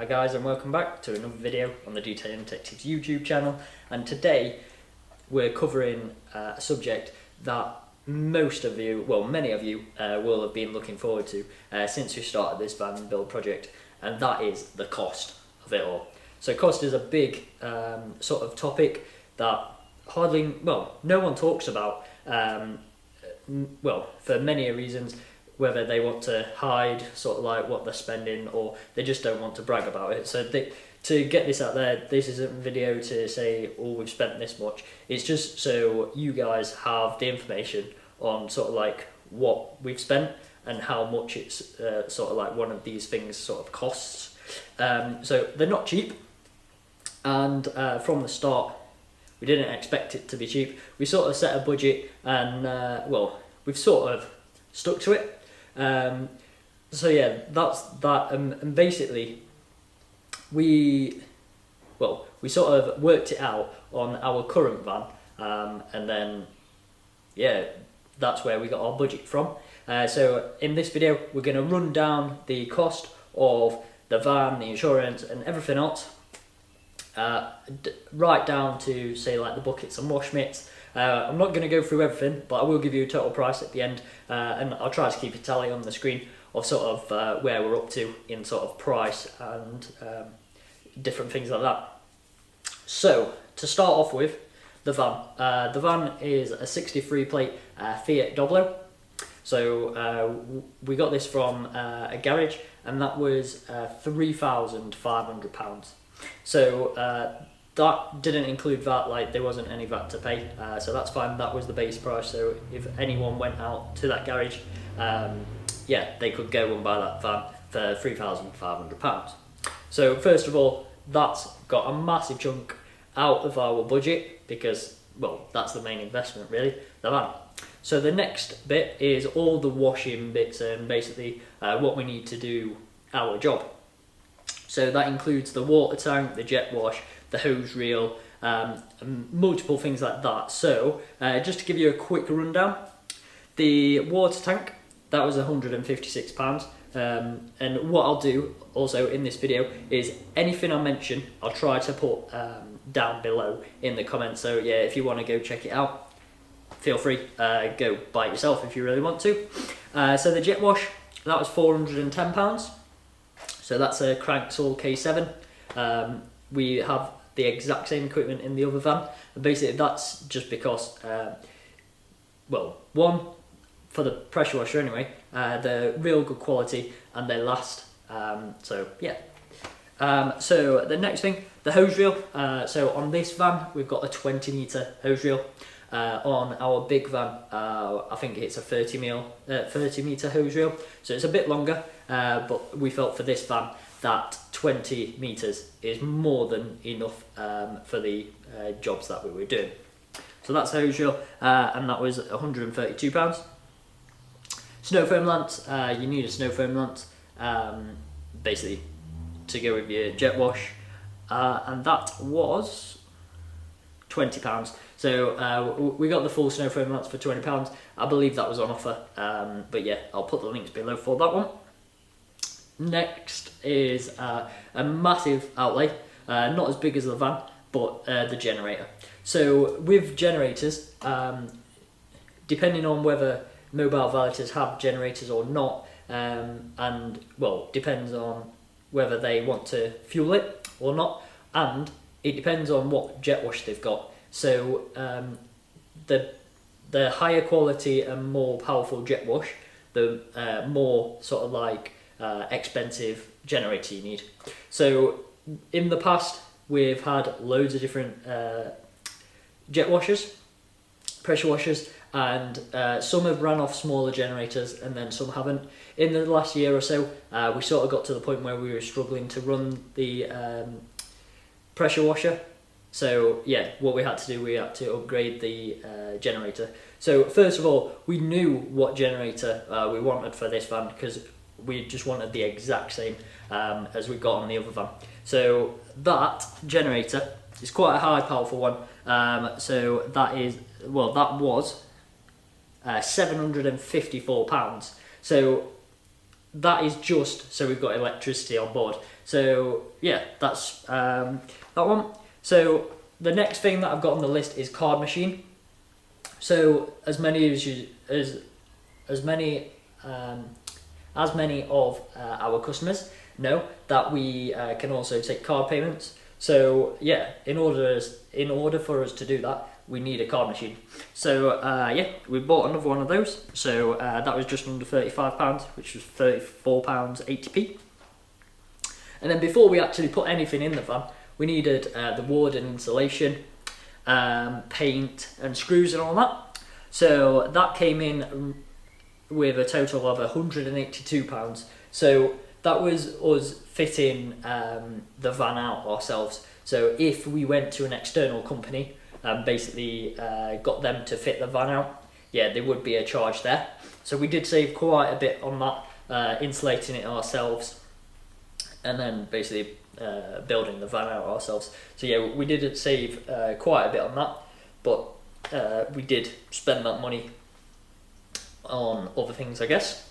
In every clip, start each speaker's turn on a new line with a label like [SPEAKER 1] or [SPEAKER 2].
[SPEAKER 1] Hi guys, and welcome back to another video on the Detailing Detectives YouTube channel, and today we're covering a subject that most of you, well many of you, will have been looking forward to since we started this van build project, and that is the cost of it all. So cost is a big sort of topic that hardly, well, no one talks about, well, for many reasons, whether they want to hide sort of like what they're spending or they just don't want to brag about it. So to get this out there, this isn't a video to say, oh, we've spent this much. It's just so you guys have the information on sort of like what we've spent and how much it's sort of like one of these things sort of costs. So they're not cheap, and from the start we didn't expect it to be cheap. We sort of set a budget and well, we've sort of stuck to it. So yeah, that's that, and basically we sort of worked it out on our current van, and then yeah, that's where we got our budget from. So in this video we're going to run down the cost of the van, the insurance and everything else, right down to say like the buckets and wash mitts. I'm not going to go through everything, but I will give you a total price at the end, and I'll try to keep a tally on the screen of sort of where we're up to in sort of price and different things like that. So to start off with, the van is a 63 plate Fiat Doblo. So we got this from a garage, and that was £3,500. So that didn't include VAT, like there wasn't any VAT to pay, so that's fine. That was the base price. So if anyone went out to that garage, yeah, they could go and buy that van for £3,500. So first of all, that's got a massive chunk out of our budget because, well, that's the main investment really, the van. So the next bit is all the washing bits and basically what we need to do our job. So that includes the water tank, the jet wash, the hose reel, and multiple things like that. So just to give you a quick rundown, the water tank, that was £156. And what I'll do also in this video is anything I mention, I'll try to put down below in the comments. So yeah, if you want to go check it out, feel free, go buy it yourself if you really want to. So the jet wash, that was £410. So that's a Kranzle K7. We have the exact same equipment in the other van, and basically that's just because, well, one, for the pressure washer anyway, they're real good quality and they last, so yeah. So the next thing, the hose reel. So on this van we've got a 20 metre hose reel. On our big van, I think it's a 30 metre hose reel, so it's a bit longer, but we felt for this van that 20 metres is more than enough for the jobs that we were doing. So that's the hose reel, and that was £132. Snowfoam Lance, you need a Snowfoam Lance basically to go with your jet wash, and that was £20. So we got the full Snowfoam Lance for £20. I believe that was on offer, but yeah, I'll put the links below for that one. Next is a massive outlay, not as big as the van, but the generator. So with generators, depending on whether mobile valeters have generators or not, and well, depends on whether they want to fuel it or not, and it depends on what jet wash they've got. So the higher quality and more powerful jet wash, the more sort of like expensive generator you need. So in the past we've had loads of different jet washers, pressure washers, and some have ran off smaller generators and then some haven't. In the last year or so we sort of got to the point where we were struggling to run the pressure washer. So yeah, what we had to do, we had to upgrade the generator. So first of all, we knew what generator we wanted for this van because we just wanted the exact same as we got on the other van. So that generator is quite a high powerful one. So that is, well, that was £754. So that is just so we've got electricity on board. So yeah, that's that one. So the next thing that I've got on the list is card machine. So as many of our customers know that we can also take card payments. So yeah, in order for us to do that, we need a card machine. So yeah, we bought another one of those. So that was just under £35, which was £34.80p. And then before we actually put anything in the van, we needed the wood and insulation, paint and screws and all that. So that came in with a total of £182. So that was us fitting the van out ourselves. So if we went to an external company and basically got them to fit the van out, yeah, there would be a charge there. So we did save quite a bit on that, insulating it ourselves and then basically building the van out ourselves. So yeah, we did save quite a bit on that, but we did spend that money on other things, I guess.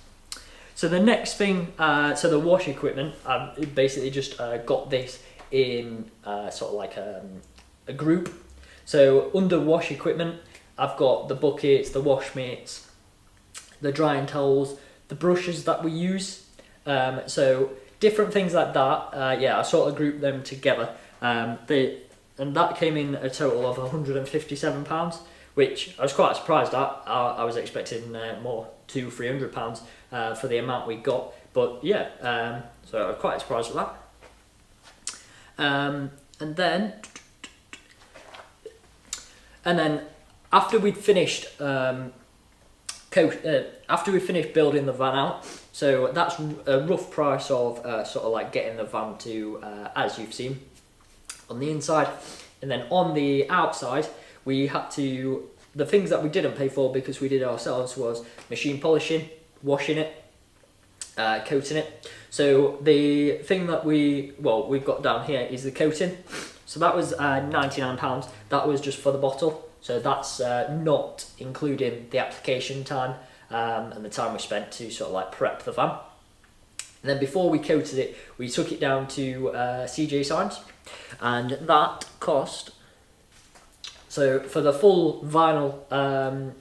[SPEAKER 1] So the next thing, so the wash equipment, I've basically just got this in sort of like a group. So under wash equipment, I've got the buckets, the wash mitts, the drying towels, the brushes that we use. So different things like that. Yeah, I sort of grouped them together. And that came in a total of £157, which I was quite surprised at. I was expecting more, £200-300 for the amount we got. But yeah, so I was quite surprised with that. And then after we'd finished building the van out, so that's a rough price of sort of like getting the van to as you've seen on the inside. And then on the outside, we had to, the things that we didn't pay for because we did it ourselves was machine polishing, washing it, coating it. So the thing that we've got down here is the coating. So that was £99. That was just for the bottle. So that's not including the application time and the time we spent to sort of like prep the van. And then before we coated it, we took it down to CJ Signs, and that cost, so for the full vinyl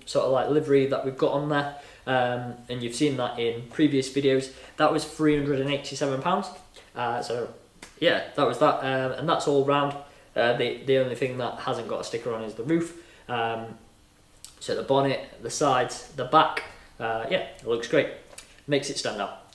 [SPEAKER 1] sort of like livery that we've got on there, and you've seen that in previous videos, that was £387. So yeah, that was that, and that's all round. The only thing that hasn't got a sticker on is the roof. So the bonnet, the sides, the back, yeah, it looks great. Makes it stand out.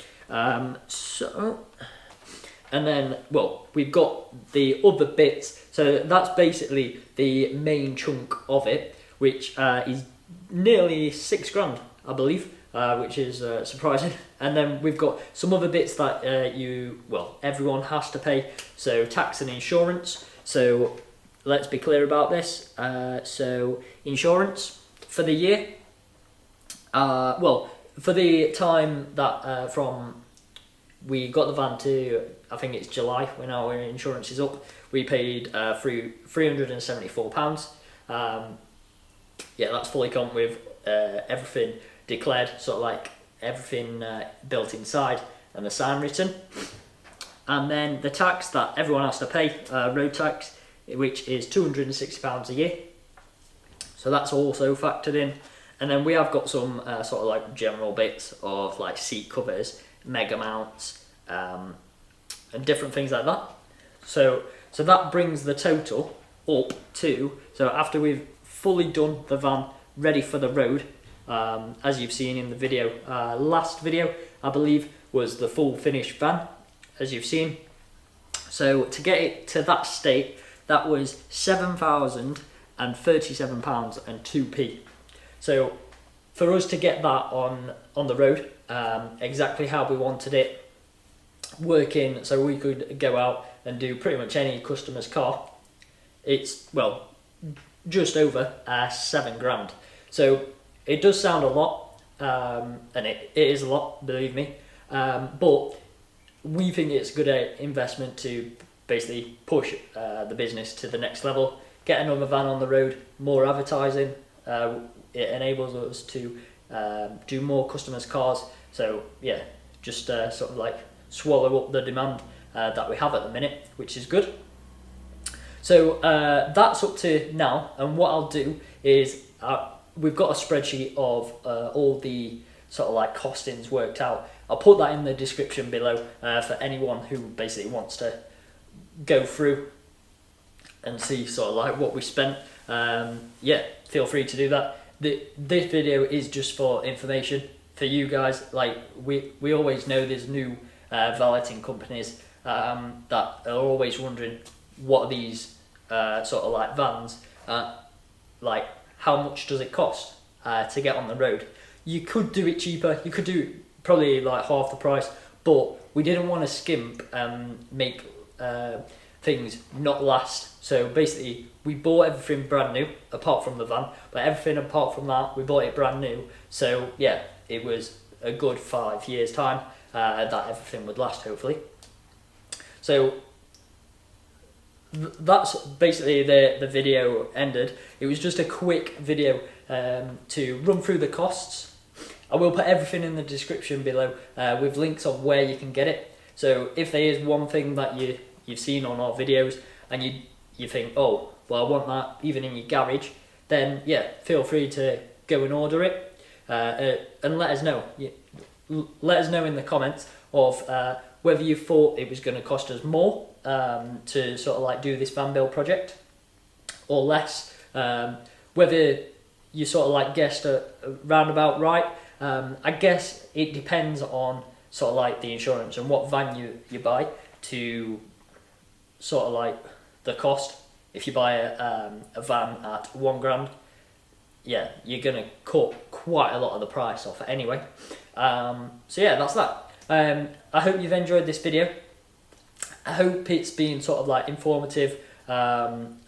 [SPEAKER 1] And then, well, we've got the other bits. So that's basically the main chunk of it, which is nearly £6 I believe, which is surprising. And then we've got some other bits that everyone has to pay. So tax and insurance. So let's be clear about this. So insurance for the year, for the time that from we got the van to, I think it's July when our insurance is up, we paid £374. Yeah, that's fully come with everything declared, sort of like everything built inside and the sign written. And then the tax that everyone has to pay, road tax, which is £260 a year. So that's also factored in. And then we have got some sort of like general bits of like seat covers, mega mounts, and different things like that. So that brings the total up to, so after we've fully done the van ready for the road, as you've seen in the video, last video I believe was the full finished van, as you've seen. So to get it to that state, that was £7,037.02. So for us to get that on the road, exactly how we wanted it working, so we could go out and do pretty much any customer's car, it's, well, just over £7,000. So it does sound a lot, and it is a lot, believe me, but we think it's a good investment to basically push the business to the next level, get another van on the road, more advertising. It enables us to do more customers' cars. So yeah, just sort of like swallow up the demand that we have at the minute, which is good. So that's up to now, and what I'll do is we've got a spreadsheet of all the sort of like costings worked out. I'll put that in the description below for anyone who basically wants to go through and see sort of like what we spent. Yeah, feel free to do that. This video is just for information for you guys. Like we always know there's new valeting companies that are always wondering what are these sort of like vans, like how much does it cost to get on the road. You could do it cheaper, you could do probably like half the price, but we didn't want to skimp and make things not last. So basically we bought everything brand new apart from the van, but everything apart from that we bought it brand new. So yeah, it was a good 5 years time that everything would last, hopefully. So that's basically the video ended. It was just a quick video to run through the costs. I will put everything in the description below with links of where you can get it. So if there is one thing that you've seen on our videos and you think, oh, well, I want that even in your garage, then yeah, feel free to go and order it and let us know. Let us know in the comments of whether you thought it was going to cost us more to sort of like do this van build project or less, whether you sort of like guessed a roundabout right. I guess it depends on sort of like the insurance and what van you buy to sort of like the cost. If you buy a van at £1 grand, yeah, you're gonna cut quite a lot of the price off anyway. So yeah, that's that. I hope you've enjoyed this video. I hope it's been sort of like informative, and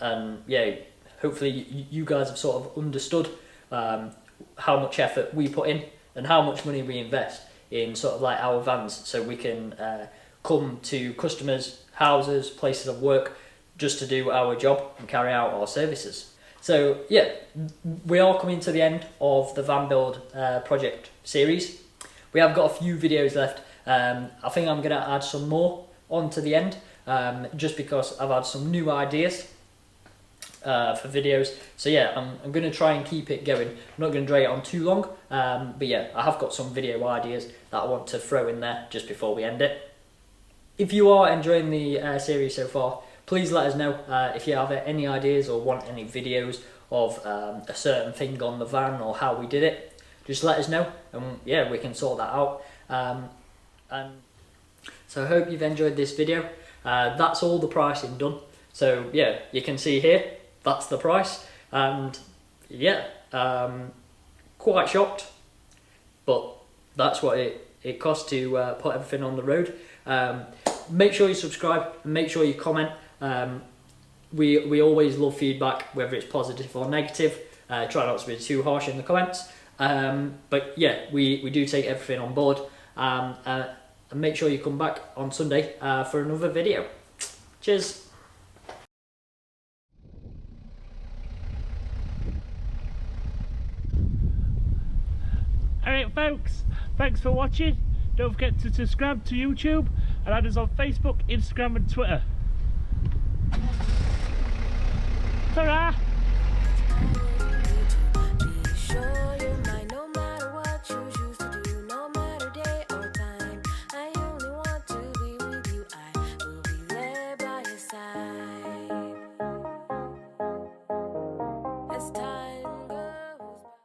[SPEAKER 1] yeah, hopefully you guys have sort of understood how much effort we put in and how much money we invest in sort of like our vans, so we can come to customers' houses, places of work, just to do our job and carry out our services. So yeah, we are coming to the end of the van build project series. We have got a few videos left. I think I'm going to add some more onto the end, just because I've had some new ideas for videos. So yeah, I'm going to try and keep it going. I'm not going to drag it on too long, but yeah, I have got some video ideas that I want to throw in there just before we end it. If you are enjoying the series so far, please let us know if you have any ideas or want any videos of a certain thing on the van or how we did it. Just let us know, and yeah, we can sort that out. And so I hope you've enjoyed this video. That's all the pricing done. So yeah, you can see here, that's the price. And yeah, quite shocked, but that's what it costs to put everything on the road. Make sure you subscribe and make sure you comment. We always love feedback, whether it's positive or negative. Try not to be too harsh in the comments. But yeah, we do take everything on board. And make sure you come back on Sunday for another video. Cheers.
[SPEAKER 2] Alright folks, thanks for watching. Don't forget to subscribe to YouTube and add us on Facebook, Instagram and Twitter. Ta-ra!